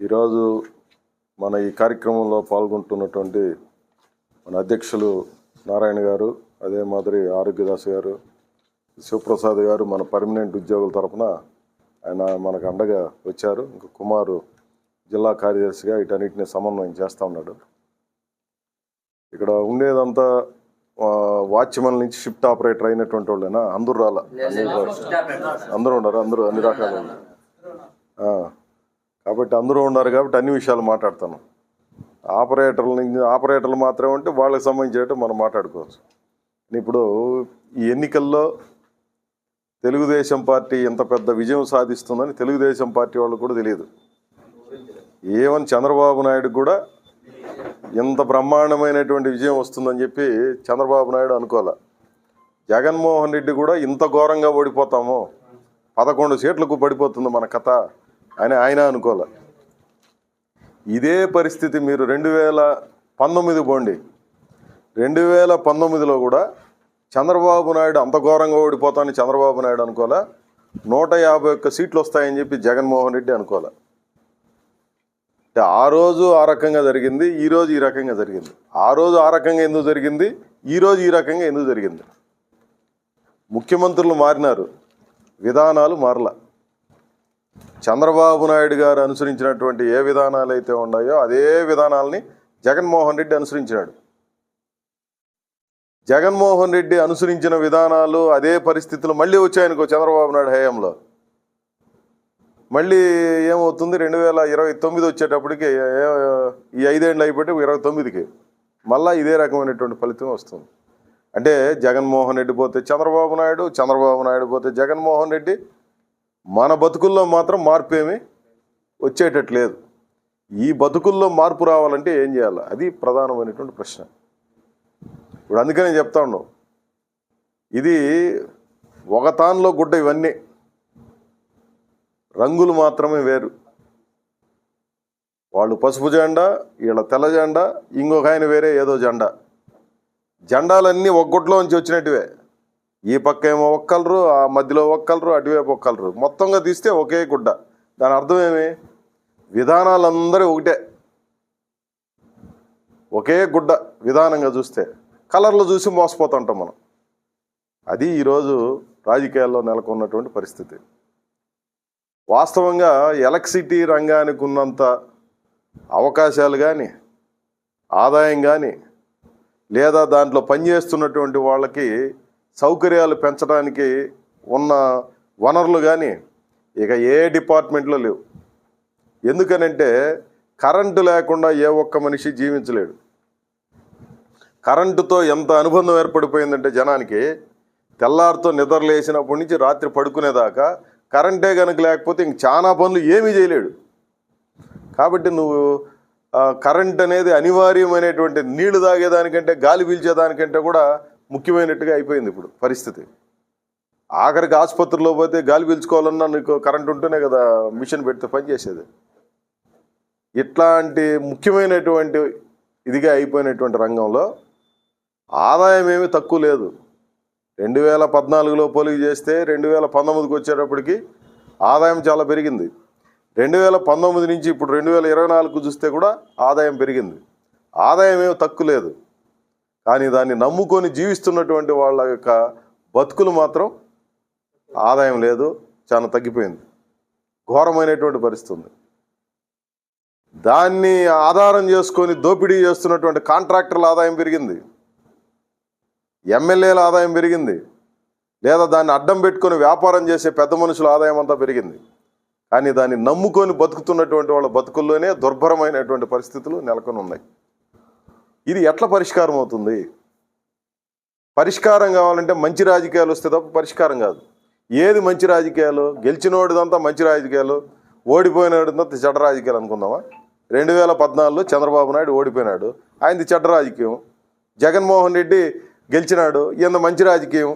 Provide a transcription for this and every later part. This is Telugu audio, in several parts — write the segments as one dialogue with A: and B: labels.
A: ఈరోజు మన ఈ కార్యక్రమంలో పాల్గొంటున్నటువంటి మన అధ్యక్షులు నారాయణ గారు, అదే మాదిరి ఆరోగ్యదాస్ గారు, శివప్రసాద్ గారు మన పర్మనెంట్ ఉద్యోగుల తరఫున ఆయన మనకు అండగా వచ్చారు. ఇంకా కుమారు జిల్లా కార్యదర్శిగా వీటన్నిటిని సమన్వయం చేస్తూ ఉన్నాడు. ఇక్కడ ఉండేదంతా వాచ్మెన్ నుంచి షిఫ్ట్ ఆపరేటర్ అయినటువంటి వాళ్ళేనా? అందరూ రాలా? అందరూ ఉన్నారు, అందరూ అన్ని రకాలు. కాబట్టి అందరూ ఉన్నారు కాబట్టి అన్ని విషయాలు మాట్లాడతాను. ఆపరేటర్లు మాత్రమే ఉంటే వాళ్ళకి సంబంధించినట్టు మనం మాట్లాడుకోవచ్చు. ఇప్పుడు ఈ ఎన్నికల్లో తెలుగుదేశం పార్టీ ఎంత పెద్ద విజయం సాధిస్తుందని తెలుగుదేశం పార్టీ వాళ్ళు కూడా తెలియదు. ఏమని చంద్రబాబు నాయుడు కూడా ఇంత బ్రహ్మాండమైనటువంటి విజయం వస్తుందని చెప్పి చంద్రబాబు నాయుడు అనుకోలే. జగన్మోహన్ రెడ్డి కూడా ఇంత ఘోరంగా ఓడిపోతాము, 11 సీట్లకు పడిపోతుంది మన కథ అని ఆయన అనుకోలే. ఇదే పరిస్థితి మీరు 2019 పోండి. 2019లో కూడా చంద్రబాబు నాయుడు అంత ఘోరంగా ఓడిపోతానని చంద్రబాబు నాయుడు అనుకోలే. 151 సీట్లు వస్తాయని చెప్పి జగన్మోహన్ రెడ్డి అనుకోలే. ఆ రోజు ఆ రకంగా జరిగింది, ఈరోజు ఈ రకంగా జరిగింది. ఆ రోజు ఆ రకంగా ఎందుకు జరిగింది, ఈరోజు ఈ రకంగా ఎందుకు జరిగింది? ముఖ్యమంత్రులు మారినారు, విధానాలు మారల. చంద్రబాబు నాయుడు గారు అనుసరించినటువంటి ఏ విధానాలు అయితే ఉన్నాయో అదే విధానాలని జగన్మోహన్ రెడ్డి అనుసరించినాడు. జగన్మోహన్ రెడ్డి అనుసరించిన విధానాలు అదే పరిస్థితులు మళ్ళీ వచ్చాయనుకో చంద్రబాబు నాయుడు హయాంలో. మళ్ళీ ఏమవుతుంది, 2029 వచ్చేటప్పటికి ఈ 5 ఏళ్ళు అయిపోయి 29కి మళ్ళీ ఇదే రకమైనటువంటి ఫలితం వస్తుంది. అంటే జగన్మోహన్ రెడ్డి పోతే చంద్రబాబు నాయుడు, చంద్రబాబు నాయుడు పోతే జగన్మోహన్ రెడ్డి. మన బతుకుల్లో మాత్రం మార్పు ఏమి వచ్చేటట్లేదు. ఈ బతుకుల్లో మార్పు రావాలంటే ఏం చేయాలి? అది ప్రధానమైనటువంటి ప్రశ్న. ఇప్పుడు అందుకనే చెప్తా ఉన్నాం, ఇది ఒక తాన్లో గుడ్డ. ఇవన్నీ రంగులు మాత్రమే వేరు. వాళ్ళు పసుపు జెండా, వీళ్ళ తెల్ల జెండా, ఇంకొక ఆయన వేరే ఏదో జెండా. జెండాలన్నీ ఒక గుడ్లోంచి వచ్చినట్టువే. ఈ పక్క ఏమో ఒక కలరు, ఆ మధ్యలో ఒక కలరు, అటువైపు ఒక కలరు, మొత్తంగా తీస్తే ఒకే గుడ్డ. దాని అర్థం ఏమి? విధానాలందరూ ఒకటే, ఒకే గుడ్డ. విధానంగా చూస్తే కలర్లు చూసి మోసపోతుంటాం మనం. అది ఈరోజు రాజకీయాల్లో నెలకొన్నటువంటి పరిస్థితి. వాస్తవంగా ఎలక్ట్రిసిటీ రంగానికి ఉన్నంత అవకాశాలు కానీ, ఆదాయం కానీ, లేదా దాంట్లో పనిచేస్తున్నటువంటి వాళ్ళకి సౌకర్యాలు పెంచడానికి ఉన్న వనరులు కానీ ఇక ఏ డిపార్ట్మెంట్లో లేవు. ఎందుకనంటే కరెంటు లేకుండా ఏ ఒక్క మనిషి జీవించలేడు. కరెంటుతో ఎంత అనుబంధం ఏర్పడిపోయిందంటే జనానికి, తెల్లారితో నిద్రలేసినప్పటి నుంచి రాత్రి పడుకునేదాకా కరెంటే కనుక లేకపోతే ఇంక చాలా పనులు ఏమీ చేయలేడు. కాబట్టి నువ్వు కరెంట్ అనేది అనివార్యమైనటువంటి, నీళ్లు తాగేదానికంటే గాలి పీల్చేదానికంటే కూడా ముఖ్యమైనట్టుగా అయిపోయింది ఇప్పుడు పరిస్థితి. ఆఖరికి ఆసుపత్రిలో పోతే గాలి పీల్చుకోవాలన్నా నీకు కరెంట్ ఉంటేనే కదా మిషన్ పెడితే పనిచేసేది. ఇట్లాంటి ముఖ్యమైనటువంటి ఇదిగా అయిపోయినటువంటి రంగంలో ఆదాయం ఏమీ తక్కువ లేదు. 2014లో పోలిక చేస్తే 2019కి వచ్చేటప్పటికి ఆదాయం చాలా పెరిగింది. 2019 నుంచి ఇప్పుడు 2024కు చూస్తే కూడా ఆదాయం పెరిగింది. ఆదాయం ఏమీ తక్కువ లేదు. కానీ దాన్ని నమ్ముకొని జీవిస్తున్నటువంటి వాళ్ళ యొక్క బతుకులు మాత్రం ఆదాయం లేదు, చాలా తగ్గిపోయింది. ఘోరమైనటువంటి పరిస్థితి ఉంది. దాన్ని ఆధారం చేసుకొని దోపిడీ చేస్తున్నటువంటి కాంట్రాక్టర్ల ఆదాయం పెరిగింది, ఎమ్మెల్యేల ఆదాయం పెరిగింది, లేదా దాన్ని అడ్డం పెట్టుకొని వ్యాపారం చేసే పెద్ద మనుషుల ఆదాయం అంతా పెరిగింది. కానీ దాన్ని నమ్ముకొని బతుకుతున్నటువంటి వాళ్ళ బతుకుల్లోనే దుర్భరమైనటువంటి పరిస్థితులు నెలకొని ఉన్నాయి. ఇది ఎట్లా పరిష్కారం అవుతుంది? పరిష్కారం కావాలంటే మంచి రాజకీయాలు వస్తే తప్ప పరిష్కారం కాదు. ఏది మంచి రాజకీయాలు? గెలిచినోడిదంతా మంచి రాజకీయాలు, ఓడిపోయినోడిదంతా చెడ్డ రాజకీయాలు అనుకుందామా? 2014లో చంద్రబాబు నాయుడు ఓడిపోయినాడు, ఆయనది చెడ్డ రాజకీయం. జగన్మోహన్ రెడ్డి గెలిచినాడు, ఈయన మంచి రాజకీయం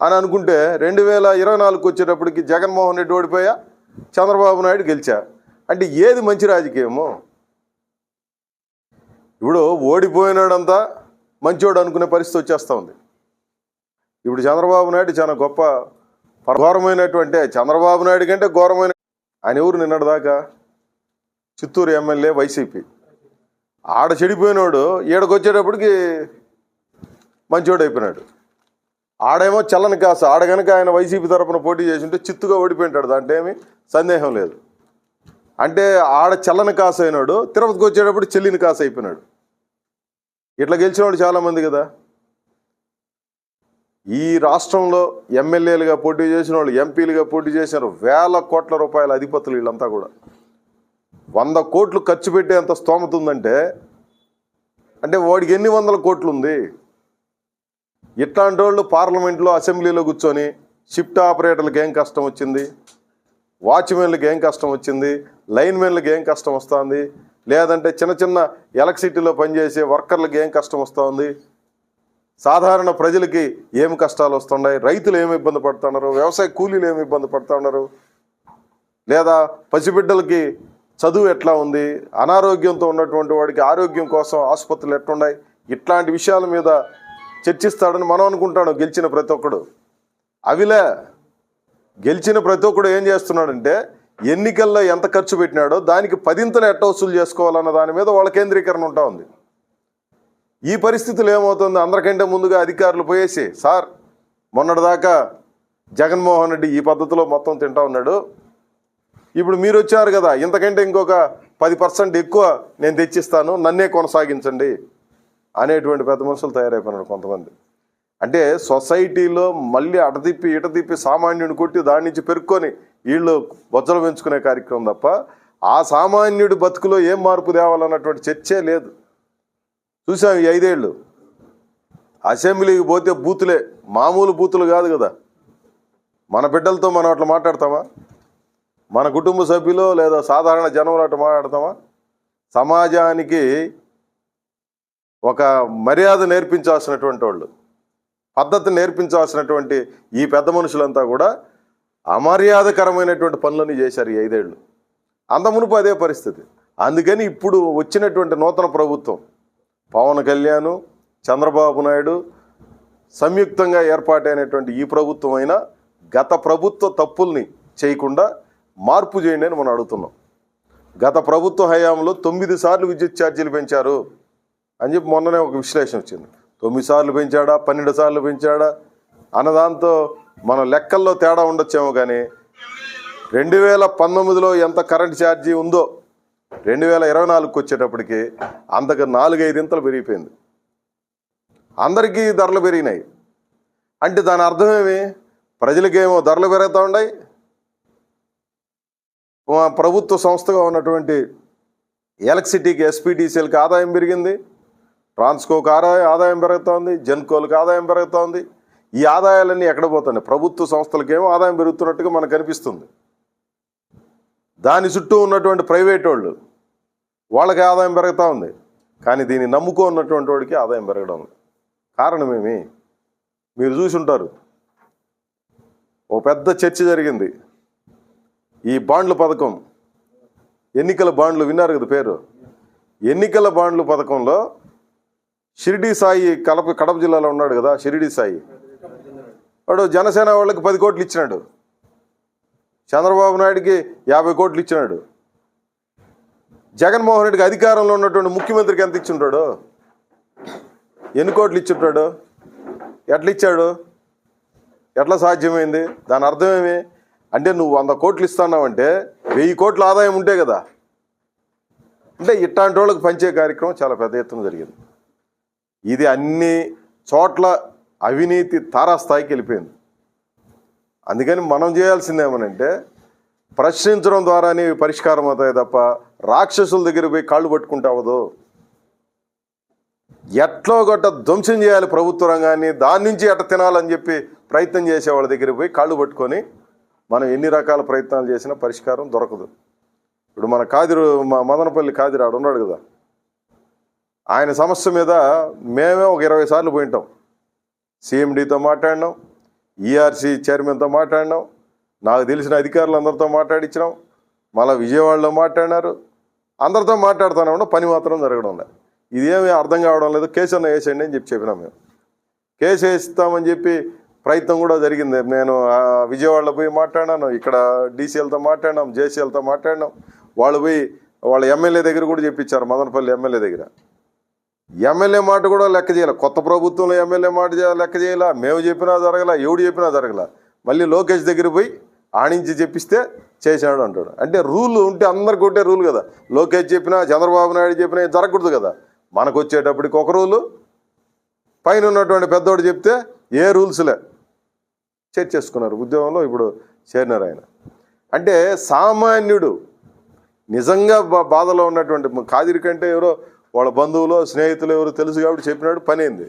A: అని అనుకుంటే 2024కు వచ్చేటప్పటికి జగన్మోహన్ రెడ్డి ఓడిపోయా, చంద్రబాబు నాయుడు గెలిచా. అంటే ఏది మంచి రాజకీయము? ఇప్పుడు ఓడిపోయినాడంతా మంచోడు అనుకునే పరిస్థితి వచ్చేస్తూ ఉంది. ఇప్పుడు చంద్రబాబు నాయుడు చాలా గొప్ప ఘోరమైనటువంటి, చంద్రబాబు నాయుడు కంటే ఘోరమైన ఆయన ఎవరు నిన్నటిదాకా? Chittoor MLA YCP. ఆడ చెడిపోయినోడు ఈడకు వచ్చేటప్పటికి మంచివాడు అయిపోయినాడు. ఆడేమో చల్లని కాస. ఆడ కనుక ఆయన వైసీపీ తరఫున పోటీ చేసి ఉంటే చిత్తుగా ఓడిపోయింటాడు, దాంట్లో ఏమీ సందేహం లేదు. అంటే ఆడ చల్లని కాస అయినాడు, తిరుపతికి వచ్చేటప్పుడు చెల్లిని కాస అయిపోయినాడు. ఇట్లా గెలిచినవాడు చాలామంది కదా. ఈ రాష్ట్రంలో ఎమ్మెల్యేలుగా పోటీ చేసిన వాళ్ళు, ఎంపీలుగా పోటీ చేసినారు. వేల కోట్ల రూపాయల అధిపతులు వీళ్ళంతా కూడా. 100 కోట్లు ఖర్చు పెట్టేంత స్తోమత ఉందంటే అంటే వాడికి ఎన్ని వందల కోట్లు ఉంది. ఇట్లాంటి వాళ్ళు పార్లమెంట్లో, అసెంబ్లీలో కూర్చొని షిఫ్ట్ ఆపరేటర్లకు ఏం కష్టం వచ్చింది, వాచ్మెన్లకు ఏం కష్టం వచ్చింది, లైన్మెన్లకు ఏం కష్టం వస్తుంది, లేదంటే చిన్న చిన్న ఎలక్ట్రిసిటీలో పనిచేసే వర్కర్లకు ఏం కష్టం వస్తుంది, సాధారణ ప్రజలకి ఏమి కష్టాలు వస్తున్నాయి, రైతులు ఏమి ఇబ్బంది పడుతున్నారు, వ్యవసాయ కూలీలు ఏమి ఇబ్బంది పడుతున్నారు, లేదా పసిబిడ్డలకి చదువు ఎట్లా ఉంది, అనారోగ్యంతో ఉన్నటువంటి వాడికి ఆరోగ్యం కోసం ఆసుపత్రులు ఎట్లున్నాయి, ఇట్లాంటి విషయాల మీద చర్చిస్తాడని మనం అనుకుంటాడు గెలిచిన ప్రతి ఒక్కడు. అవిలే గెలిచిన ప్రతి ఒక్కడు ఏం చేస్తున్నాడంటే ఎన్నికల్లో ఎంత ఖర్చు పెట్టినాడో దానికి 10ంతలు ఎట్ట వసూలు చేసుకోవాలన్న దాని మీద వాళ్ళ కేంద్రీకరణ ఉంటా ఉంది. ఈ పరిస్థితులు ఏమవుతుంది, అందరికంటే ముందుగా అధికారులు పోయేసి, సార్ మొన్నటిదాకా జగన్మోహన్ రెడ్డి ఈ పద్ధతిలో మొత్తం తింటా ఉన్నాడు, ఇప్పుడు మీరు వచ్చారు కదా, ఇంతకంటే ఇంకొక 10% ఎక్కువ నేను తెచ్చిస్తాను, నన్నే కొనసాగించండి అనేటువంటి పెద్ద మనుషులు తయారైపోయినారు కొంతమంది. అంటే సొసైటీలో మళ్ళీ అటతిప్పి ఇటతిప్పి సామాన్యుడిని కొట్టి దాని నుంచి పెరుక్కొని వీళ్ళు బొజ్జలు పెంచుకునే కార్యక్రమం తప్ప ఆ సామాన్యుడి బతుకులో ఏం మార్పు తేవాలన్నటువంటి చర్చే లేదు. చూసాం ఈ 5 ఏళ్ళు అసెంబ్లీకి పోతే బూతులే, మామూలు బూతులు కాదు కదా. మన బిడ్డలతో మనం అట్లా మాట్లాడతామా? మన కుటుంబ సభ్యులు లేదా సాధారణ జనంలో అట్లా మాట్లాడతామా? సమాజానికి ఒక మర్యాద నేర్పించాల్సినటువంటి వాళ్ళు, పద్ధతి నేర్పించాల్సినటువంటి ఈ పెద్ద మనుషులంతా కూడా అమర్యాదకరమైనటువంటి పనులని చేశారు ఈ 5 ఏళ్ళు. అంత మునుపు అదే పరిస్థితి. అందుకని ఇప్పుడు వచ్చినటువంటి నూతన ప్రభుత్వం, పవన్ కళ్యాణ్, చంద్రబాబు నాయుడు సంయుక్తంగా ఏర్పాటైనటువంటి ఈ ప్రభుత్వం అయినా గత ప్రభుత్వ తప్పుల్ని చేయకుండా మార్పు చేయండి అని మనం అడుగుతున్నాం. గత ప్రభుత్వ హయాంలో 9 సార్లు విద్యుత్ ఛార్జీలు పెంచారు అని చెప్పి మొన్ననే ఒక విశ్లేషణ వచ్చింది. 9 సార్లు పెంచాడా, 12 సార్లు పెంచాడా అన్నదాంతో మన లెక్కల్లో తేడా ఉండొచ్చేమో, కానీ 2019లో ఎంత కరెంట్ ఛార్జీ ఉందో 2024కి వచ్చేటప్పటికి అంతకు 4-5 ఇంతలు పెరిగిపోయింది. అందరికీ ధరలు పెరిగినాయి. అంటే దాని అర్థమేమి? ప్రజలకేమో ధరలు పెరుగుతూ ఉన్నాయి, ప్రభుత్వ సంస్థగా ఉన్నటువంటి ఎలక్ట్రిసిటీకి, ఎస్పీటీసీలకి ఆదాయం పెరిగింది, ట్రాన్స్కోకి ఆదాయం పెరుగుతోంది, జెన్కోలకు ఆదాయం పెరుగుతోంది. ఈ ఆదాయాలన్నీ ఎక్కడ పోతున్నాయి? ప్రభుత్వ సంస్థలకేమో ఆదాయం పెరుగుతున్నట్టుగా మనకు కనిపిస్తుంది. దాని చుట్టూ ఉన్నటువంటి ప్రైవేట్ వాళ్ళకి ఆదాయం పెరుగుతూ ఉంది, కానీ దీన్ని నమ్ముకున్నటువంటి వాడికి ఆదాయం పెరగడం లేదు. కారణమేమి? మీరు చూసి ఉంటారు, ఓ పెద్ద చర్చ జరిగింది. ఈ బాండ్ల పథకం, ఎన్నికల బాండ్లు విన్నారు కదా పేరు. ఎన్నికల బాండ్ల పథకంలో షిరిడి సాయి కడప జిల్లాలో ఉన్నాడు కదా, షిరిడి సాయి వాడు జనసేన వాళ్ళకి 10 కోట్లు ఇచ్చినాడు, చంద్రబాబు నాయుడికి 50 కోట్లు ఇచ్చినాడు. జగన్మోహన్ రెడ్డికి అధికారంలో ఉన్నటువంటి ముఖ్యమంత్రికి ఎంత ఇచ్చుంటాడు? ఎన్ని కోట్లు ఇచ్చుంటాడు? ఎట్లా ఇచ్చాడు? ఎట్లా సాధ్యమైంది? దాని అర్థమేమి? అంటే నువ్వు 100 కోట్లు ఇస్తున్నావంటే 1000 కోట్ల ఆదాయం ఉంటే కదా. అంటే ఇట్లాంటి వాళ్ళకి పంచే కార్యక్రమం చాలా పెద్ద ఎత్తున జరిగింది. ఇది అన్ని చోట్ల అవినీతి తారాస్థాయికి వెళ్ళిపోయింది. అందుకని మనం చేయాల్సిందేమనంటే ప్రశ్నించడం ద్వారానే పరిష్కారం అవుతాయి తప్ప రాక్షసుల దగ్గర పోయి కాళ్ళు పట్టుకుంటే అవ్వదు. ఎట్లో గట్ట ధ్వంసం చేయాలి ప్రభుత్వ రంగాన్ని, దాని నుంచి ఎట్ట తినాలని చెప్పి ప్రయత్నం చేసే వాళ్ళ దగ్గర పోయి కాళ్ళు పట్టుకొని మనం ఎన్ని రకాల ప్రయత్నాలు చేసినా పరిష్కారం దొరకదు. ఇప్పుడు మన మదనపల్లి కాదిరాడు ఉన్నాడు కదా, ఆయన సమస్య మీద మేమే ఒక 20 సార్లు పోయింటాం. సిఎండితో మాట్లాడినాం, ఈఆర్సీ చైర్మన్తో మాట్లాడినాం, నాకు తెలిసిన అధికారులందరితో మాట్లాడించినాం, మళ్ళీ విజయవాడలో మాట్లాడినారు. అందరితో మాట్లాడుతున్నాం, పని మాత్రం జరగడం లేదు. ఇదేమీ అర్థం కావడం లేదు. కేసు అన్న వేసేయండి అని చెప్పినాం. మేము కేసు వేస్తామని చెప్పి ప్రయత్నం కూడా జరిగింది. నేను విజయవాడలో పోయి మాట్లాడినాను, ఇక్కడ డీసీఎల్తో మాట్లాడినాం, జేసీఎల్తో మాట్లాడినాం. వాళ్ళు పోయి వాళ్ళ ఎమ్మెల్యే దగ్గర కూడా చెప్పించారు, మదనపల్లి ఎమ్మెల్యే దగ్గర. ఎమ్మెల్యే మాట కూడా లెక్క చేయాలి. కొత్త ప్రభుత్వంలో ఎమ్మెల్యే మాట లెక్క చేయాలా, మేము చెప్పినా జరగలా, ఎవడు చెప్పినా జరగలా. మళ్ళీ లోకేష్ దగ్గర పోయి ఆడించి చెప్పిస్తే చేశాడు అంటాడు. అంటే రూల్ ఉంటే అందరికి ఒకటే రూల్ కదా. లోకేష్ చెప్పినా, చంద్రబాబు నాయుడు చెప్పినా జరగకూడదు కదా. మనకు వచ్చేటప్పటికి ఒక రూలు, పైన ఉన్నటువంటి పెద్దోడు చెప్తే ఏ రూల్స్లే చేసుకున్నారు. ఉద్యోగంలో ఇప్పుడు చేరినారు ఆయన. అంటే సామాన్యుడు నిజంగా బాధలో ఉన్నటువంటి కాదిరి కంటే ఎవరో వాళ్ళ బంధువులు స్నేహితులు ఎవరు తెలుసు కాబట్టి చెప్పినాడు, పని అయింది.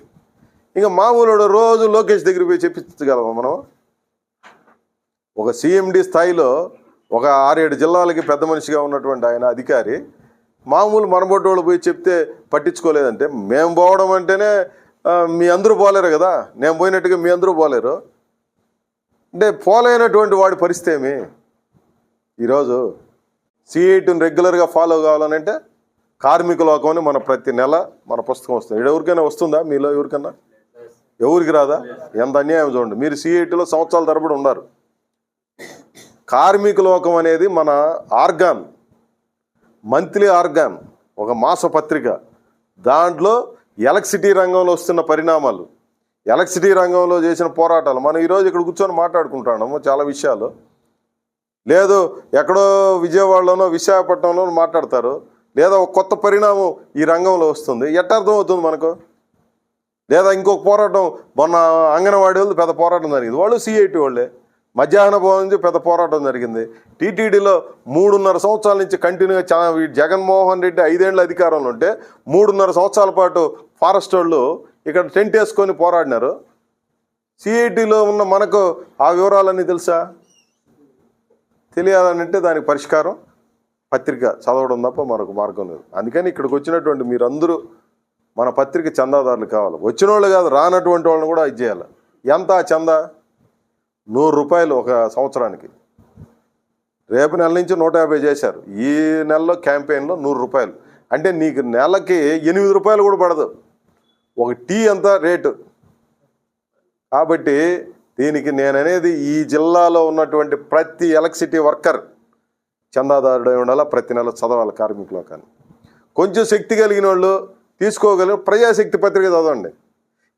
A: ఇంకా మామూలు రోజు లోకేష్ దగ్గర పోయి చెప్పించగలమా మనం? ఒక సిఎండి స్థాయిలో ఒక 6-7 జిల్లాలకి పెద్ద మనిషిగా ఉన్నటువంటి ఆయన అధికారి మామూలు మనబొడ్డోళ్ళు పోయి చెప్తే పట్టించుకోలేదంటే, మేము పోవడం అంటేనే మీ అందరూ పోలేరు కదా, నేను పోయినట్టుగా మీ అందరూ పోలేరు అంటే పోలేనటువంటి వాడి పరిస్థితి ఏమి? ఈరోజు సిఐటిని రెగ్యులర్గా ఫాలో కావాలనంటే కార్మిక లోకం అని మన ప్రతి నెల మన పుస్తకం వస్తుంది. ఎవరికైనా వస్తుందా? మీలో ఎవరికన్నా? ఎవరికి రాదా? ఎంత అన్యాయం చూడండి. మీరు సిఐటిలో సంవత్సరాల తరబడి ఉన్నారు. కార్మిక లోకం అనేది మన ఆర్గాన్, మంత్లీ ఆర్గాన్, ఒక మాస పత్రిక. దాంట్లో ఎలక్ట్రిసిటీ రంగంలో వస్తున్న పరిణామాలు, ఎలక్ట్రిసిటీ రంగంలో చేసిన పోరాటాలు మనం ఈరోజు ఇక్కడ కూర్చొని మాట్లాడుకుంటున్నాము చాలా విషయాలు. లేదు ఎక్కడో విజయవాడలోనో విశాఖపట్నంలోనో మాట్లాడతారు, లేదా ఒక కొత్త పరిణామం ఈ రంగంలో వస్తుంది. ఎట్లా అర్థం అవుతుంది మనకు? లేదా ఇంకొక పోరాటం, మొన్న అంగన్వాడీ వాళ్ళు పెద్ద పోరాటం జరిగింది, వాళ్ళు సిఐటి వాళ్ళే. మధ్యాహ్న భవన్ నుంచి పెద్ద పోరాటం జరిగింది. టీటీడీలో 3.5 సంవత్సరాల నుంచి కంటిన్యూగా జగన్మోహన్ రెడ్డి 5 ఏళ్ళ అధికారంలో ఉంటే 3.5 సంవత్సరాల పాటు ఫారెస్ట్ వాళ్ళు ఇక్కడ టెంట్ వేసుకొని పోరాడినారు. సిఐటిలో ఉన్న మనకు ఆ వివరాలన్నీ తెలుసా? తెలియాలంటే దానికి పరిష్కారం పత్రిక చదవడం తప్ప మరొక మార్గం లేదు. అందుకని ఇక్కడికి వచ్చినటువంటి మీరందరూ మన పత్రిక చందాదారులు కావాలి. వచ్చిన వాళ్ళు కాదు, రానటువంటి వాళ్ళని కూడా ఇది చేయాలి. ఎంత చందా? 100 రూపాయలు ఒక సంవత్సరానికి. రేపు నెల నుంచి 150 చేశారు. ఈ నెలలో క్యాంపెయిన్లో 100 రూపాయలు అంటే నీకు నెలకి 8 రూపాయలు కూడా పడదు. ఒక టీ అంత రేటు. కాబట్టి దీనికి నేననేది ఈ జిల్లాలో ఉన్నటువంటి ప్రతి ఎలక్ట్రిసిటీ వర్కర్ చందాదారుడై ఉండాలా, ప్రతి నెల చదవాలి కార్మిక లోకాన్ని. కొంచెం శక్తి కలిగిన వాళ్ళు తీసుకోగలిగిన ప్రజాశక్తి పత్రిక చదవండి.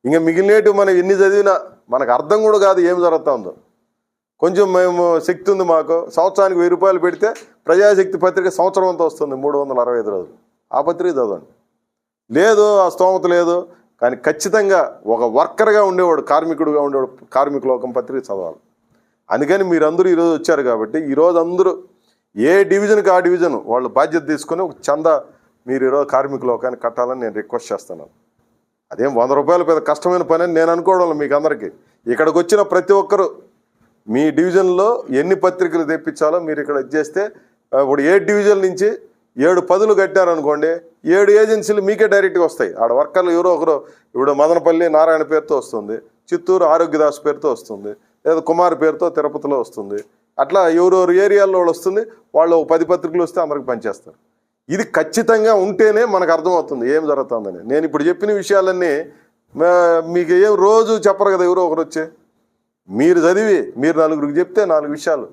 A: ఇంకా మిగిలినట్టు మనం ఎన్ని చదివినా మనకు అర్థం కూడా కాదు ఏం జరుగుతుందో. కొంచెం మేము శక్తి ఉంది మాకు, సంవత్సరానికి 1000 రూపాయలు పెడితే ప్రజాశక్తి పత్రిక సంవత్సరం అంతా వస్తుంది, 365 రోజులు. ఆ పత్రిక చదవండి. లేదు ఆ స్తోమత లేదు కానీ ఖచ్చితంగా ఒక వర్కర్గా ఉండేవాడు, కార్మికుడుగా ఉండేవాడు కార్మిక లోకం పత్రిక చదవాలి. అందుకని మీరందరూ ఈరోజు వచ్చారు కాబట్టి ఈరోజు అందరూ ఏ డివిజన్కి ఆ డివిజన్ వాళ్ళు బాధ్యత తీసుకొని ఒక చందా మీరు ఈరోజు కార్మిక లోకాన్ని కట్టాలని నేను రిక్వెస్ట్ చేస్తున్నాను. అదేం 100 రూపాయలు పెద్ద కష్టమైన పని అని నేను అనుకోవడం. మీకు అందరికీ ఇక్కడికి వచ్చిన ప్రతి ఒక్కరు మీ డివిజన్లో ఎన్ని పత్రికలు తెప్పించాలో మీరు ఇక్కడ ఇచ్చేస్తే, ఇప్పుడు 7 డివిజన్ నుంచి 7 పదులు కట్టారనుకోండి, 7 ఏజెన్సీలు మీకే డైరెక్ట్గా వస్తాయి. ఆడ వర్కర్లు ఎవరో ఒకరు, ఇప్పుడు మదనపల్లి నారాయణ పేరుతో వస్తుంది, చిత్తూరు ఆరోగ్యదాస్ పేరుతో వస్తుంది, లేదా కుమార్ పేరుతో తిరుపతిలో వస్తుంది. అట్లా ఎవరెవరు ఏరియాల్లో వాళ్ళు వస్తుంది, వాళ్ళు 10 పత్రికలు వస్తే అందరికి పనిచేస్తారు. ఇది ఖచ్చితంగా ఉంటేనే మనకు అర్థమవుతుంది ఏం జరుగుతుందని. నేను ఇప్పుడు చెప్పిన విషయాలన్నీ మీకు ఏం రోజు చెప్పరు కదా ఎవరో ఒకరు వచ్చి. మీరు చదివి మీరు నలుగురికి చెప్తే 4 విషయాలు.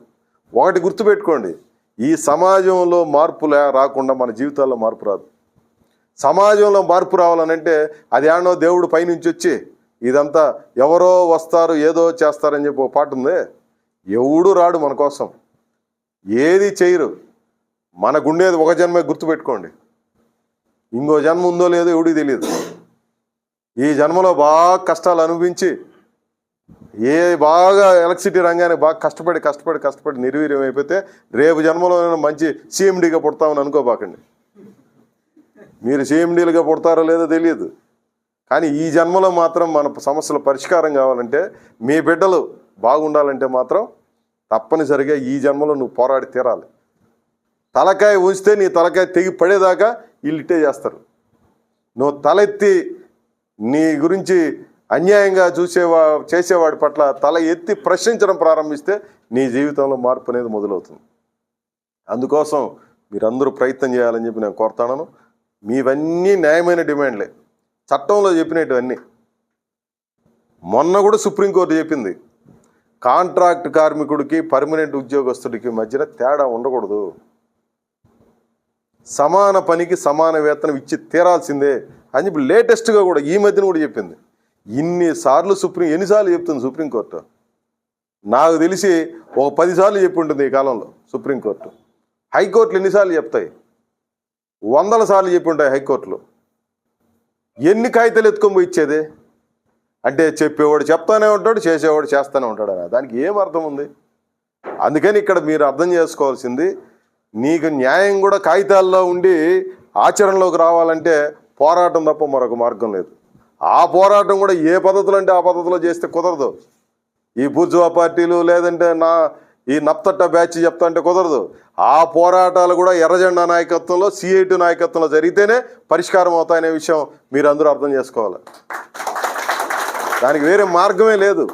A: ఒకటి గుర్తుపెట్టుకోండి, ఈ సమాజంలో మార్పు రాకుండా మన జీవితాల్లో మార్పు రాదు. సమాజంలో మార్పు రావాలనంటే అది ఏడనో దేవుడు పైనుంచి వచ్చి ఇదంతా ఎవరో వస్తారు ఏదో చేస్తారని చెప్పి ఒక పాట ఉంది. ఎవడు రాడు మన కోసం, ఏది చేయరు. మనకుండేది ఒక జన్మే, గుర్తుపెట్టుకోండి. ఇంకో జన్మ ఉందో లేదో ఎవడికి తెలియదు. ఈ జన్మలో బాగా కష్టాలు అనుభవించి బాగా ఎలక్ట్రిసిటీ రంగానికి బాగా కష్టపడి నిర్వీర్యం అయిపోతే రేపు జన్మలో మంచి సిఎండిగా పుడతామని అనుకోబాకండి. మీరు సిఎండీలుగా పుడతారో లేదో తెలియదు, కానీ ఈ జన్మలో మాత్రం మన సమస్యల పరిష్కారం కావాలంటే, మీ బిడ్డలు బాగుండాలంటే మాత్రం తప్పనిసరిగా ఈ జన్మలో నువ్వు పోరాడి తీరాలి. తలకాయ ఉంచితే నీ తలకాయ తెగి పడేదాకా వీళ్ళు ఇట్టే చేస్తారు. నువ్వు తలెత్తి నీ గురించి అన్యాయంగా చేసేవాడి పట్ల తల ఎత్తి ప్రశ్నించడం ప్రారంభిస్తే నీ జీవితంలో మార్పు అనేది మొదలవుతుంది. అందుకోసం మీరందరూ ప్రయత్నం చేయాలని చెప్పి నేను కోరుతాను. మీవన్నీ న్యాయమైన డిమాండ్లే, చట్టంలో చెప్పినటువన్నీ. మొన్న కూడా సుప్రీంకోర్టు చెప్పింది, కాంట్రాక్ట్ కార్మికుడికి పర్మనెంట్ ఉద్యోగస్తుడికి మధ్యన తేడా ఉండకూడదు. సమాన పనికి సమాన వేతనం ఇచ్చి తీరాల్సిందే అని చెప్పి లేటెస్ట్గా కూడా ఈ మధ్యన కూడా చెప్పింది. ఎన్నిసార్లు ఎన్నిసార్లు చెప్తుంది సుప్రీంకోర్టు? నాకు తెలిసి ఒక 10 సార్లు చెప్పి ఉంటుంది ఈ కాలంలో సుప్రీంకోర్టు. హైకోర్టులు ఎన్నిసార్లు చెప్తాయి? 100 సార్లు చెప్పి ఉంటాయి హైకోర్టులు. ఎన్ని కాగితాలు ఎత్తుకొని పోయి ఇచ్చేది? అంటే చెప్పేవాడు చెప్తానే ఉంటాడు, చేసేవాడు చేస్తూనే ఉంటాడు అని. దానికి ఏం అర్థం ఉంది? అందుకని ఇక్కడ మీరు అర్థం చేసుకోవాల్సింది, నీకు న్యాయం కూడా కాగితాల్లో ఉండి ఆచరణలోకి రావాలంటే పోరాటం తప్ప మరొక మార్గం లేదు. ఆ పోరాటం కూడా ఏ పద్ధతులు అంటే ఆ పద్ధతిలో చేస్తే కుదరదు. ఈ బూర్జువా పార్టీలు లేదంటే ఈ నప్తట్ట బ్యాచ్ చెప్తా అంటే కుదరదు. ఆ పోరాటాలు కూడా ఎర్రజెండా నాయకత్వంలో, సిఐటి నాయకత్వంలో జరిగితేనే పరిష్కారం అవుతాయనే విషయం మీరు అందరూ అర్థం చేసుకోవాలి. దానికి వేరే మార్గమే లేదు.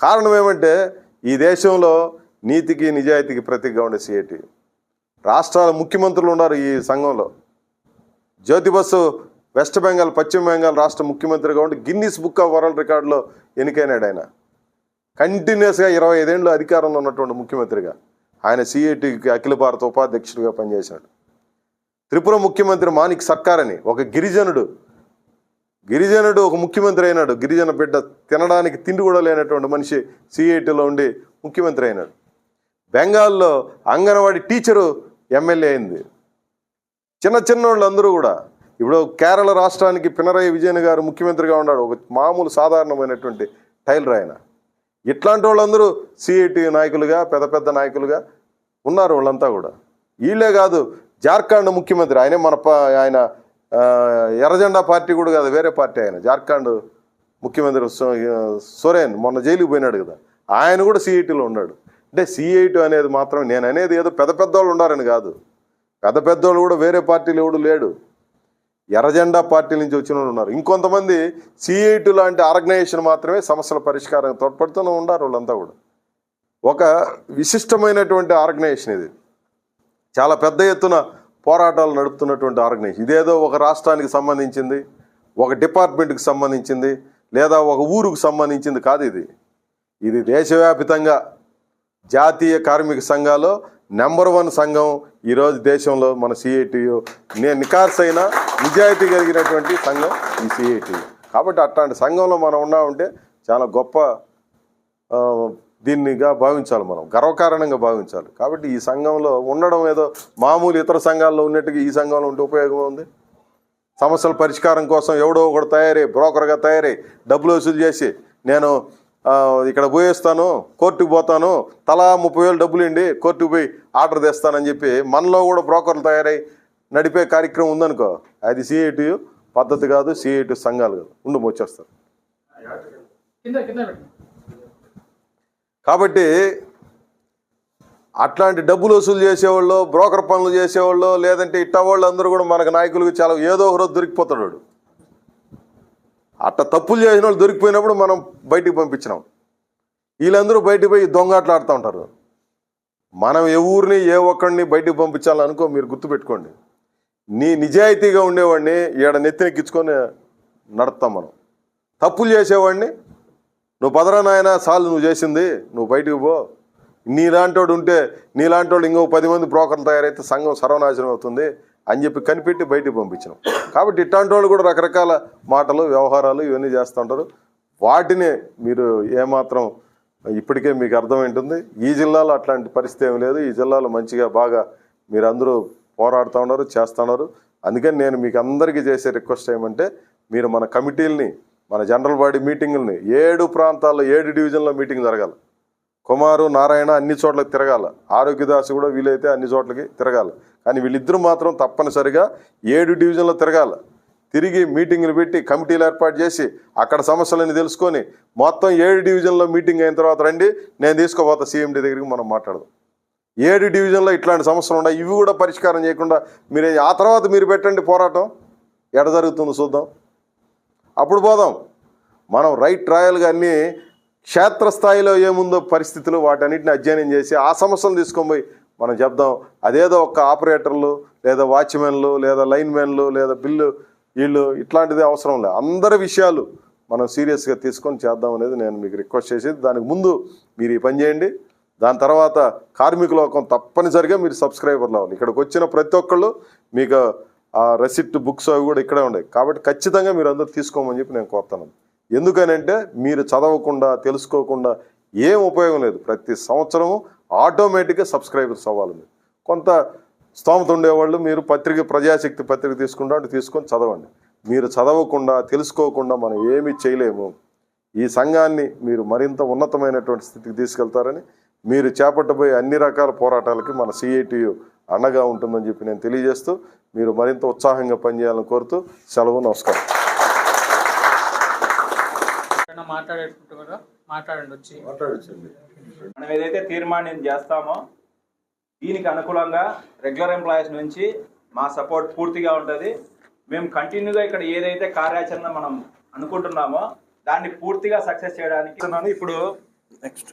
A: కారణం ఏమంటే ఈ దేశంలో నీతికి నిజాయితీకి ప్రతీకగా ఉండే సిఐటి. రాష్ట్రాల ముఖ్యమంత్రులు ఉన్నారు ఈ సంఘంలో. జ్యోతి బసు వెస్ట్ బెంగాల్, పశ్చిమ బెంగాల్ రాష్ట్ర ముఖ్యమంత్రిగా ఉండి గిన్నిస్ బుక్ ఆఫ్ వరల్డ్ రికార్డులో ఎన్నికైనాడు. ఆయన కంటిన్యూస్గా 25 ఏళ్ళు అధికారంలో ఉన్నటువంటి ముఖ్యమంత్రిగా ఆయన సిఐటికి అఖిల భారత ఉపాధ్యక్షుడిగా పనిచేశాడు. త్రిపుర ముఖ్యమంత్రి మాణిక్ సర్కార్ అని ఒక గిరిజనుడు ఒక ముఖ్యమంత్రి అయినాడు. గిరిజన బిడ్డ తినడానికి తిండి కూడా లేనటువంటి మనిషి సిఐటిలో ఉండి ముఖ్యమంత్రి అయినాడు. బెంగాల్లో అంగన్వాడీ టీచరు ఎమ్మెల్యే అయింది. చిన్న వాళ్ళందరూ కూడా. ఇప్పుడు కేరళ రాష్ట్రానికి పినరయి విజయన్ గారు ముఖ్యమంత్రిగా ఉన్నాడు. ఒక మామూలు సాధారణమైనటువంటి టైలర్ ఆయన. ఇట్లాంటి వాళ్ళందరూ సిఐటి నాయకులుగా, పెద్ద నాయకులుగా ఉన్నారు వాళ్ళంతా కూడా. వీళ్ళే కాదు, జార్ఖండ్ ముఖ్యమంత్రి ఆయన ఎర్రజెండా పార్టీ కూడా కాదు, వేరే పార్టీ. ఆయన జార్ఖండ్ ముఖ్యమంత్రి సోరెన్ మొన్న జైలుకి పోయినాడు కదా, ఆయన కూడా సిఐటిలో ఉన్నాడు. అంటే సిఐటి అనేది మాత్రం నేను అనేది ఏదో పెద్దవాళ్ళు ఉన్నారని కాదు. పెద్దవాళ్ళు కూడా వేరే పార్టీలు ఎవడు లేడు, ఎర్రజెండా పార్టీ నుంచి వచ్చిన వాళ్ళు ఉన్నారు. ఇంకొంతమంది సిఐటి లాంటి ఆర్గనైజేషన్ మాత్రమే సమస్యల పరిష్కారం తోడ్పడుతూనే ఉన్నారు. వాళ్ళంతా కూడా ఒక విశిష్టమైనటువంటి ఆర్గనైజేషన్ ఇది. చాలా పెద్ద ఎత్తున పోరాటాలు నడుపుతున్నటువంటి ఆర్గనైజేషన్. ఇదేదో ఒక రాష్ట్రానికి సంబంధించింది, ఒక డిపార్ట్మెంట్కి సంబంధించింది, లేదా ఒక ఊరుకు సంబంధించింది కాదు. ఇది దేశవ్యాప్తంగా జాతీయ కార్మిక సంఘాల్లో నెంబర్ 1 సంఘం ఈరోజు దేశంలో మన సిఐటి. నికార్సైన నిజాయితీ కలిగినటువంటి సంఘం ఈ సిఐటి. కాబట్టి అట్లాంటి సంఘంలో మనం ఉన్నామంటే చాలా గొప్ప దీన్నిగా భావించాలి, మనం గర్వకారణంగా భావించాలి. కాబట్టి ఈ సంఘంలో ఉండడం ఏదో మామూలు ఇతర సంఘాల్లో ఉన్నట్టుగా ఈ సంఘంలో ఉంటే ఉపయోగం ఉంది? సమస్యల పరిష్కారం కోసం ఎవడో ఒకటి బ్రోకర్గా తయారై డబ్బులు వసూలు చేసి నేను ఇక్కడ పోయేస్తాను, కోర్టుకు పోతాను, తలా 30,000 డబ్బులు ఇండి కోర్టుకు పోయి ఆర్డర్ తెస్తానని చెప్పి మనలో కూడా బ్రోకర్లు తయారై నడిపే కార్యక్రమం ఉందనుకో, అది సిఐటి పద్ధతి కాదు, సిఐటి సంఘాలు కాదు. వచ్చేస్తారు. కాబట్టి అట్లాంటి డబ్బులు వసూలు చేసేవాళ్ళు, బ్రోకర్ పనులు చేసేవాళ్ళు, లేదంటే ఇట్టవాళ్ళు అందరూ కూడా మనకు నాయకులకు చాలా ఏదో ఒక రోజు దొరికిపోతాడు. అట్లా తప్పులు చేసిన వాళ్ళు దొరికిపోయినప్పుడు మనం బయటికి పంపించినాం. వీళ్ళందరూ బయటికి పోయి దొంగాట్లాడుతూ ఉంటారు. మనం ఏ ఊరిని ఏ ఒక్కడిని బయటికి పంపించాలనుకో, మీరు గుర్తుపెట్టుకోండి. నిజాయితీగా ఉండేవాడిని ఈడ నెత్తినెక్కించుకొని నడుపుతాం మనం. తప్పులు చేసేవాడిని నువ్వు పదరా నాయన సార్లు నువ్వు చేసింది, నువ్వు బయటికి పో, నీలాంటి వాడు ఉంటే నీలాంటి వాడు ఇంకో 10 మంది బ్రోకర్లు తయారైతే సంఘం సర్వనాశనం అవుతుంది అని చెప్పి కనిపెట్టి బయటికి పంపించినాం. కాబట్టి ఇట్లాంటి వాళ్ళు కూడా రకరకాల మాటలు, వ్యవహారాలు ఇవన్నీ చేస్తూ ఉంటారు. వాటిని మీరు ఏమాత్రం ఇప్పటికే మీకు అర్థమైంటుంది. ఈ జిల్లాలో అట్లాంటి పరిస్థితి ఏమి లేదు. ఈ జిల్లాలో మంచిగా బాగా మీరు అందరూ పోరాడుతూ ఉన్నారు, చేస్తున్నారు. అందుకని నేను మీకు అందరికీ చేసే రిక్వెస్ట్ ఏమంటే, మీరు మన కమిటీలని, మన జనరల్ బాడీ మీటింగుల్ని 7 ప్రాంతాల్లో 7 డివిజన్లో మీటింగ్ జరగాలి. కుమారు, నారాయణ అన్ని చోట్లకి తిరగాల, ఆరోగ్యదాసు కూడా వీలైతే అన్ని చోట్లకి తిరగాలి. కానీ వీళ్ళిద్దరూ మాత్రం తప్పనిసరిగా 7 డివిజన్లో తిరగాల. తిరిగి మీటింగులు పెట్టి కమిటీలు ఏర్పాటు చేసి అక్కడ సమస్యలన్నీ తెలుసుకొని మొత్తం 7 డివిజన్లో మీటింగ్ అయిన తర్వాత రండి, నేను తీసుకోపోతా సీఎండీ దగ్గరికి, మనం మాట్లాడదాం. 7 డివిజన్లో ఇట్లాంటి సమస్యలు ఉన్నాయి, ఇవి కూడా పరిష్కారం చేయకుండా మీరు ఆ తర్వాత మీరు పెట్టండి పోరాటం, ఎడ జరుగుతుందో చూద్దాం, అప్పుడు పోదాం. మనం రాయల్గా అన్నీ క్షేత్రస్థాయిలో ఏముందో పరిస్థితులు వాటన్నిటిని అధ్యయనం చేసి ఆ సమస్యలు తీసుకొని పోయి మనం చెప్దాం. అదేదో ఒక్క ఆపరేటర్లు లేదా వాచ్మెన్లు లేదా లైన్మెన్లు లేదా బిల్లు వీళ్ళు ఇట్లాంటిది అవసరం లేదు. అందరి విషయాలు మనం సీరియస్గా తీసుకొని చేద్దాం అనేది నేను మీకు రిక్వెస్ట్ చేసేది. దానికి ముందు మీరు ఈ పని చేయండి. దాని తర్వాత కార్మిక లోకం తప్పనిసరిగా మీరు సబ్స్క్రైబర్లు అవ్వాలి. ఇక్కడికి వచ్చిన ప్రతి ఒక్కళ్ళు మీకు ఆ రెసిప్ట్ బుక్స్ అవి కూడా ఇక్కడే ఉన్నాయి. కాబట్టి ఖచ్చితంగా మీరు అందరూ తీసుకోమని చెప్పి నేను కోరుతాను. ఎందుకనంటే మీరు చదవకుండా తెలుసుకోకుండా ఏం ఉపయోగం లేదు. ప్రతి సంవత్సరము ఆటోమేటిక్గా సబ్స్క్రైబర్స్ అవ్వాలి. మీరు కొంత స్తోమత ఉండేవాళ్ళు మీరు ప్రజాశక్తి పత్రిక తీసుకొని చదవండి. మీరు చదవకుండా తెలుసుకోకుండా మనం ఏమీ చేయలేము. ఈ సంఘాన్ని మీరు మరింత ఉన్నతమైనటువంటి స్థితికి తీసుకెళ్తారని, మీరు చేపట్టబోయే అన్ని రకాల పోరాటాలకి మన CITU అండగా ఉంటుందని చెప్పి నేను తెలియజేస్తూ మీరు మరింత ఉత్సాహంగా పనిచేయాలని కోరుతూ సెలవు. నమస్కారం.
B: మనం ఏదైతే తీర్మానం చేస్తామో దీనికి అనుకూలంగా రెగ్యులర్ ఎంప్లాయీస్ నుంచి మా సపోర్ట్ పూర్తిగా ఉంటుంది. మేము కంటిన్యూగా ఇక్కడ ఏదైతే కార్యాచరణ మనం అనుకుంటున్నామో దాన్ని పూర్తిగా సక్సెస్ చేయడానికి ఇప్పుడు నెక్స్ట్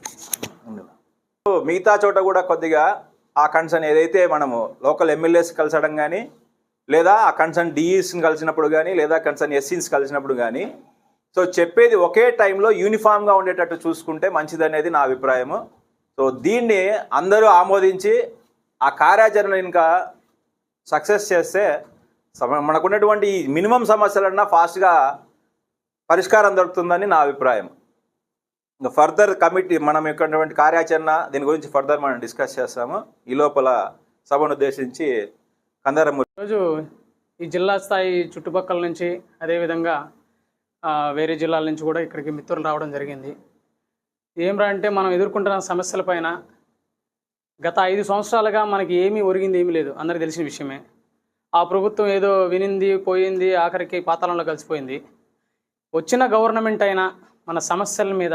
B: మిగతా చోట కూడా కొద్దిగా ఆ కన్సర్న్ ఏదైతే మనము లోకల్ ఎమ్మెల్యేస్ కలిసడం కానీ, లేదా ఆ కన్సర్న్ DEస్ని కలిసినప్పుడు కానీ, లేదా కన్సర్న్ SCs కలిసినప్పుడు కానీ, సో చెప్పేది ఒకే టైంలో యూనిఫామ్గా ఉండేటట్టు చూసుకుంటే మంచిదనేది నా అభిప్రాయము. సో దీన్ని అందరూ ఆమోదించి ఆ కార్యాచరణ ఇంకా సక్సెస్ చేస్తే మనకున్నటువంటి ఈ మినిమం సమస్యలన్నా ఫాస్ట్గా పరిష్కారం దొరుకుతుందని నా అభిప్రాయం. ఇంకా ఫర్దర్ కమిటీ మనం ఇక్కడ కార్యాచరణ దీని గురించి ఫర్దర్ మనం డిస్కస్ చేస్తాము. ఈ లోపల సభను ఉద్దేశించి కందారమూర్తి
C: ఈరోజు ఈ జిల్లా స్థాయి చుట్టుపక్కల నుంచి అదేవిధంగా వేరే జిల్లాల నుంచి కూడా ఇక్కడికి మిత్రులు రావడం జరిగింది. ఏమిరా అంటే మనం ఎదుర్కొంటున్న సమస్యలపైన గత 5 సంవత్సరాలుగా మనకి ఏమీ ఒరిగింది ఏమీ లేదు, అందరికీ తెలిసిన విషయమే. ఆ ప్రభుత్వం ఏదో వినింది పోయింది, ఆఖరికి పాతాళంలో కలిసిపోయింది. వచ్చిన గవర్నమెంట్ అయినా మన సమస్యల మీద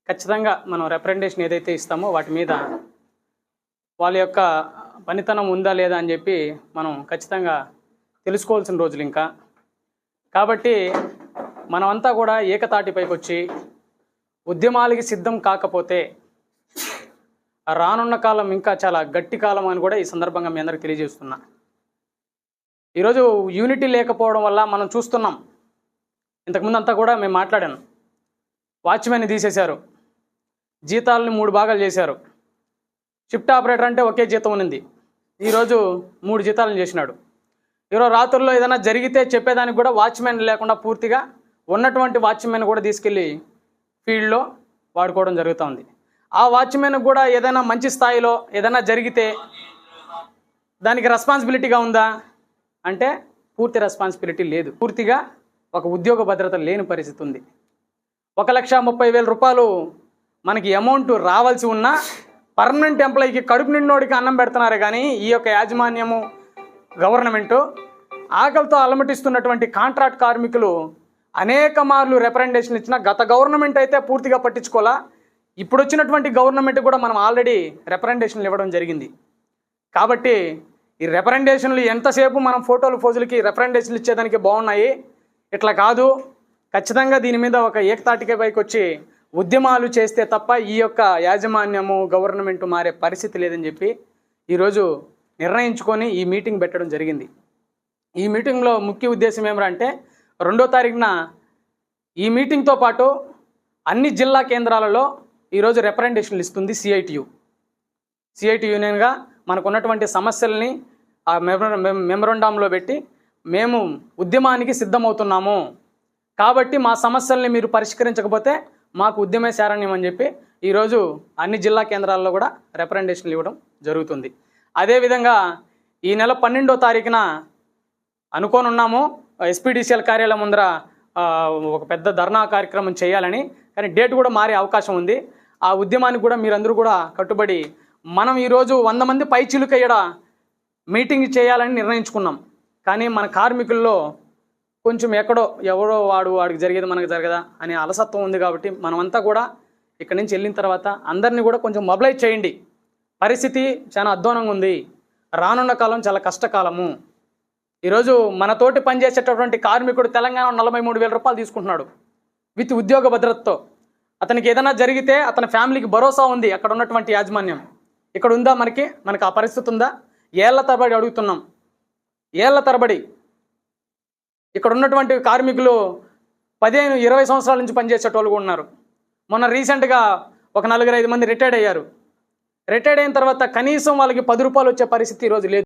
C: ఖచ్చితంగా మనం రిప్రజెంటేషన్ ఏదైతే ఇస్తామో వాటి మీద వాళ్ళ యొక్క పనితనం ఉందా లేదా అని చెప్పి మనం ఖచ్చితంగా తెలుసుకోవాల్సిన రోజులు ఇంకా. కాబట్టి మనమంతా కూడా ఏకతాటిపైకి వచ్చి ఉద్యమాలకి సిద్ధం కాకపోతే రానున్న కాలం ఇంకా చాలా గట్టి కాలం అని కూడా ఈ సందర్భంగా మీ అందరికీ తెలియజేస్తున్నా. ఈరోజు యూనిటీ లేకపోవడం వల్ల మనం చూస్తున్నాం. ఇంతకుముందు అంతా కూడా మేము మాట్లాడాను. వాచ్మెన్ని తీసేశారు, జీతాలని 3 భాగాలు చేశారు. షిఫ్ట్ ఆపరేటర్ అంటే ఒకే జీతం ఉన్నింది, ఈరోజు 3 జీతాలను చేసినాడు. ఈరోజు రాత్రుల్లో ఏదైనా జరిగితే చెప్పేదానికి కూడా వాచ్మెన్ లేకుండా పూర్తిగా ఉన్నటువంటి వాచ్మెన్ కూడా తీసుకెళ్ళి ఫీల్డ్లో వాడుకోవడం జరుగుతూ ఉంది. ఆ వాచ్మెన్ కూడా ఏదైనా మంచి స్థాయిలో ఏదైనా జరిగితే దానికి రెస్పాన్సిబిలిటీగా ఉందా అంటే పూర్తి రెస్పాన్సిబిలిటీ లేదు. పూర్తిగా ఒక ఉద్యోగ భద్రత లేని పరిస్థితి ఉంది. 1,30,000 రూపాయలు మనకి అమౌంట్ రావాల్సి ఉన్నా పర్మనెంట్ ఎంప్లాయీకి కడుపు నిండోడికి అన్నం పెడుతున్నారే కానీ ఈ యొక్క యాజమాన్యము గవర్నమెంటు ఆకలితో అలమటిస్తున్నటువంటి కాంట్రాక్ట్ కార్మికులు అనేక మార్లు రిప్రజెంటేషన్ ఇచ్చిన గత గవర్నమెంట్ అయితే పూర్తిగా పట్టించుకోవాలా. ఇప్పుడు వచ్చినటువంటి గవర్నమెంట్ కూడా మనం ఆల్రెడీ రిప్రజెంటేషన్లు ఇవ్వడం జరిగింది. కాబట్టి ఈ రిప్రజెంటేషన్లు ఎంతసేపు మనం ఫోజులకి రిప్రజెంటేషన్లు ఇచ్చేదానికి బాగున్నాయి, ఇట్లా కాదు. ఖచ్చితంగా దీని మీద ఒక ఏకతాటికే పైకి వచ్చి ఉద్యమాలు చేస్తే తప్ప ఈ యొక్క యాజమాన్యము గవర్నమెంట్ మారే పరిస్థితి లేదని చెప్పి ఈరోజు నిర్ణయించుకొని ఈ మీటింగ్ పెట్టడం జరిగింది. ఈ మీటింగ్లో ముఖ్య ఉద్దేశం ఏమిటంటే 2వ తారీఖున ఈ మీటింగ్తో పాటు అన్ని జిల్లా కేంద్రాలలో ఈరోజు రిప్రజెంటేషన్లు ఇస్తుంది CITU యూనియన్గా. మనకు ఉన్నటువంటి సమస్యల్ని ఆ మెమొరండంలో పెట్టి మేము ఉద్యమానికి సిద్ధమవుతున్నాము, కాబట్టి మా సమస్యల్ని మీరు పరిష్కరించకపోతే మాకు ఉద్యమే శారణ్యం అని చెప్పి ఈరోజు అన్ని జిల్లా కేంద్రాల్లో కూడా రిప్రజెంటేషన్లు ఇవ్వడం జరుగుతుంది. అదేవిధంగా ఈ నెల 12వ తారీఖున అనుకోని ఉన్నాము SPDCL కార్యాలయం ముందర ఒక పెద్ద ధర్నా కార్యక్రమం చేయాలని, కానీ డేట్ కూడా మారే అవకాశం ఉంది. ఆ ఉద్యమానికి కూడా మీరందరూ కూడా కట్టుబడి మనం ఈరోజు 100 మంది పైచిలుకయ్యడ మీటింగ్ చేయాలని నిర్ణయించుకున్నాం. కానీ మన కార్మికుల్లో కొంచెం ఎవడో వాడికి జరిగేది మనకు జరగదా అనే అలసత్వం ఉంది. కాబట్టి మనమంతా కూడా ఇక్కడి నుంచి వెళ్ళిన తర్వాత అందరినీ కూడా కొంచెం మొబిలైజ్ చేయండి. పరిస్థితి చాలా అధ్వానంగా ఉంది, రానున్న కాలం చాలా కష్టకాలము. ఈరోజు మనతోటి పనిచేసేటటువంటి కార్మికుడు తెలంగాణ 43,000 రూపాయలు తీసుకుంటున్నాడు విత్ ఉద్యోగ భద్రతతో. అతనికి ఏదైనా జరిగితే అతని ఫ్యామిలీకి భరోసా ఉంది అక్కడ ఉన్నటువంటి యాజమాన్యం. ఇక్కడ ఉందా మనకి ఆ పరిస్థితి ఉందా? ఏళ్ల తరబడి అడుగుతున్నాం, ఏళ్ల తరబడి. ఇక్కడ ఉన్నటువంటి కార్మికులు 15-20 సంవత్సరాల నుంచి పనిచేసేటోళ్ళు కూడా ఉన్నారు. మొన్న రీసెంట్గా ఒక 4-5 మంది రిటైర్డ్ అయ్యారు. రిటైర్డ్ అయిన తర్వాత కనీసం వాళ్ళకి 10 రూపాయలు వచ్చే పరిస్థితి ఈరోజు లేదు.